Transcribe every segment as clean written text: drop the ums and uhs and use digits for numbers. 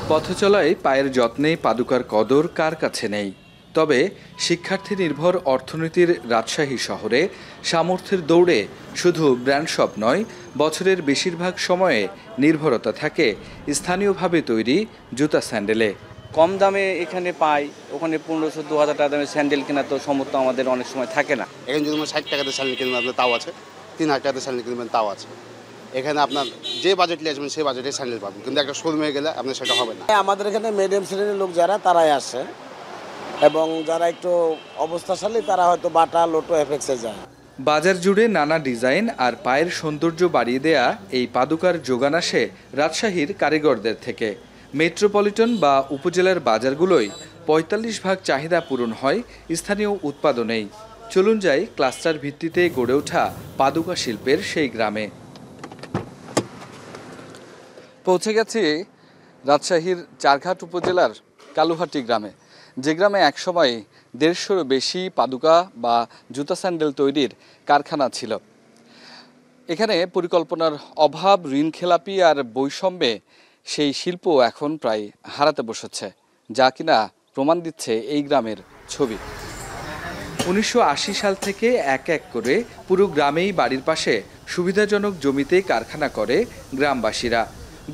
পথচলায় পায়ের যত্নে পাদুকার কদর কার কাছে নেই। তবে শিক্ষার্থী নির্ভর অর্থনীতির রাজশাহী শহরে সামর্থ্যের দৌড়ে শুধু ব্র্যান্ড শপ নয়, বছরের বেশিরভাগ সময়ে নির্ভরতা থাকে স্থানীয়ভাবে তৈরি জুতা স্যান্ডেলে। কম দামে এখানে পাই, ওখানে 1500-2000 টাকা দামে স্যান্ডেল কেনা তো সমর্থ আমাদের অনেক সময় থাকে না। এখানে যদি 60 টাকাতে স্যান্ডেল কিনবেন আপনার তাও আছে, 3000 টাকাতে স্যান্ডেল কিনবেন তাও আছে। এখানে আপনার যে বাজেট নিয়ে আসবেন সেই বাজেটে স্যান্ডেল পাবেন, কিন্তু একটা শোরুমে গেলে আপনার সেটা হবে না। আমাদের এখানে মিডিয়াম শ্রেণীর লোক যারা তারাই আসে, এবং যারা একটু অবস্থাশালী তারা হয়তো বাটা লোটো এফএক্সে যায়। বাজার জুড়ে নানা ডিজাইন আর পায়ের সৌন্দর্য বাড়িয়ে দেয়া এই পাদুকার যোগান আসে রাজশাহীর কারিগরদের থেকে। মেট্রোপলিটন বা উপজেলার বাজারগুলোই ৪৫% চাহিদা পূরণ হয় স্থানীয় উৎপাদনেই। চলুন যাই ক্লাস্টার ভিত্তিতে গড়ে ওঠা পাদুকা শিল্পের সেই গ্রামে। পৌঁছে গেছি রাজশাহীর চারঘাট উপজেলার কালুহাটি গ্রামে, যে গ্রামে একসময় ১৫০-র বেশি পাদুকা বা জুতা স্যান্ডেল তৈরির কারখানা ছিল। এখানে পরিকল্পনার অভাব, ঋণখেলাপি আর বৈষম্যে সেই শিল্প এখন প্রায় হারাতে বসেছে, যা কিনা প্রমাণ দিচ্ছে এই গ্রামের ছবি। ১৯৮০ সাল থেকে এক এক করে পুরো গ্রামেই বাড়ির পাশে সুবিধাজনক জমিতে কারখানা করে গ্রামবাসীরা।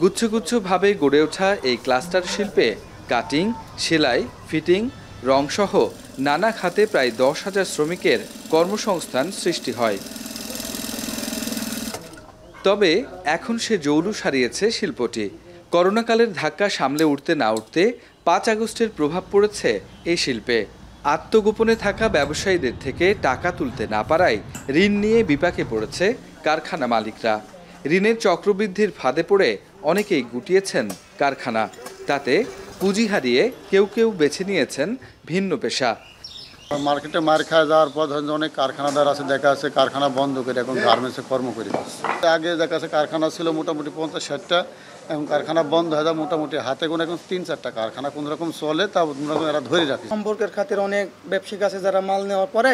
গুচ্ছগুচ্ছভাবে গড়ে ওঠা এই ক্লাস্টার শিল্পে কাটিং, সেলাই, ফিটিং, রংসহ নানা খাতে প্রায় ১০,০০০ শ্রমিকের কর্মসংস্থান সৃষ্টি হয়। তবে এখন সে জৌলুস হারিয়েছে শিল্পটি। করোনাকালের ধাক্কা সামলে উঠতে না উঠতে ৫ আগস্টের প্রভাব পড়েছে এই শিল্পে। আত্মগোপনে থাকা ব্যবসায়ীদের থেকে টাকা তুলতে না পারায় ঋণ নিয়ে বিপাকে পড়েছে কারখানা মালিকরা। ঋণের চক্রবৃদ্ধির ফাঁদে পড়ে অনেকেই গুটিয়েছেন কারখানা। তাতে পুঁজি হারিয়ে কেউ কেউ বেছে নিয়েছেন ভিন্ন পেশা। মার্কেটে মার খাওয়া যাওয়ার পর অনেক কারখানাদার আছে, দেখা আছে কারখানা বন্ধ করে এখন গার্মেন্টসে কর্ম করে দিচ্ছে। আগে দেখা আছে কারখানা ছিল মোটামুটি 50-60টা, এখন কারখানা বন্ধ হয়ে যায়, মোটামুটি হাতে কোনো এখন 3-4টা কারখানা কোন রকম চলে, তা কোনোরকম এরা ধরে রাখে। সম্পর্কের খাতির অনেক ব্যবসায়িক আছে যারা মাল নেওয়ার পরে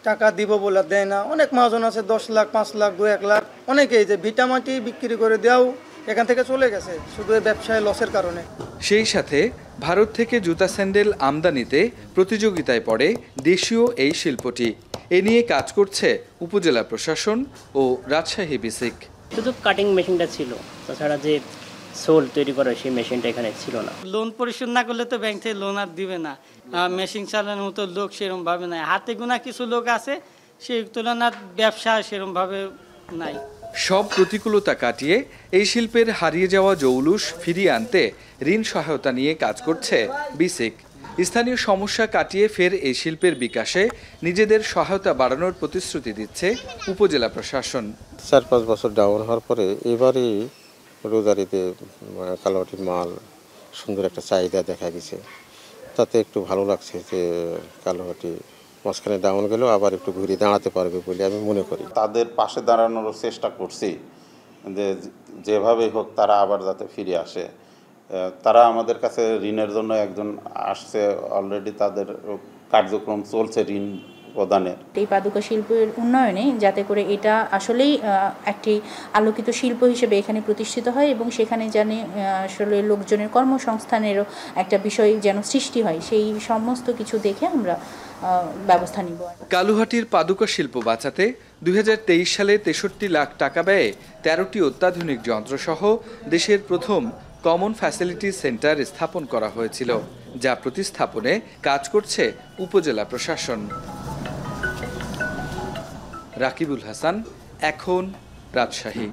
টাকা দিব বলে দেয় না। অনেক মহাজন আছে 10 লাখ, 5 লাখ, 2-1 লাখ, অনেকেই যে ভিটামাটি বিক্রি করে দেওয়াও এখান থেকে চলে গেছে শুধু ব্যবসায় লসের কারণে। সেই সাথে ভারত থেকে জুতা স্যান্ডেল আমদানিতে প্রতিযোগিতায় পড়ে দেশীয় এই শিল্পটি। এ নিয়ে কাজ করছে উপজেলা প্রশাসন ও রাজশাহী বিসিক। শুধু কাটিং মেশিনটা ছিল, তাছাড়া যে সোল তৈরি করা সেই মেশিনটা এখানে ছিল না। লোন পরিশোধ না করলে তো ব্যাংক থেকে লোন আর দিবে না। মেশিন চালানোর মতো লোক সেরকম ভাবে নাই, হাতে গোনা কিছু লোক আছে, সেই তুলনার ব্যবসা সেরকম ভাবে নাই। সব প্রতিকূলতা কাটিয়ে এই শিল্পের হারিয়ে যাওয়া জৌলুস ফিরিয়ে আনতে ঋণ সহায়তা নিয়ে কাজ করছে বিসিক। স্থানীয় সমস্যা কাটিয়ে ফের এই শিল্পের বিকাশে নিজেদের সহায়তা বাড়ানোর প্রতিশ্রুতি দিচ্ছে উপজেলা প্রশাসন। ৪-৫ বছর ডাউন হওয়ার পরে এবারই রোজারিতে কালোহাটির মাল সুন্দর একটা চাহিদা দেখা গেছে, তাতে একটু ভালো লাগছে যে কালোহাটি মাঝখানে ডাউন গেলেও আবার একটু ঘুরে দাঁড়াতে পারবে বলে আমি মনে করি। তাদের পাশে দাঁড়ানোর চেষ্টা করছি যে যেভাবেই হোক তারা আবার যাতে ফিরে আসে। তারা আমাদের কাছে ঋণের জন্য একজন আসছে, অলরেডি তাদের কার্যক্রম চলছে ঋণ প্রদানের। এই পাদুকা শিল্পের উন্নয়নে যাতে করে এটা আসলেই একটি আলোকিত শিল্প হিসেবে এখানে প্রতিষ্ঠিত হয় এবং সেখানে জানে আসলে লোকজনের কর্মসংস্থানেরও একটা বিষয় যেন সৃষ্টি হয়, সেই সমস্ত কিছু দেখে আমরা ব্যবস্থা নিব। কালুহাটির পাদুকা শিল্প বাঁচাতে 2023 সালে 63 লাখ টাকা ব্যয়ে 13টি অত্যাধুনিক যন্ত্রসহ দেশের প্রথম কমন ফ্যাসিলিটি সেন্টার স্থাপন করা হয়েছিল, যা প্রতিস্থাপনে কাজ করছে উপজেলা প্রশাসন। রাকিবুল হাসান, এখন, রাজশাহী।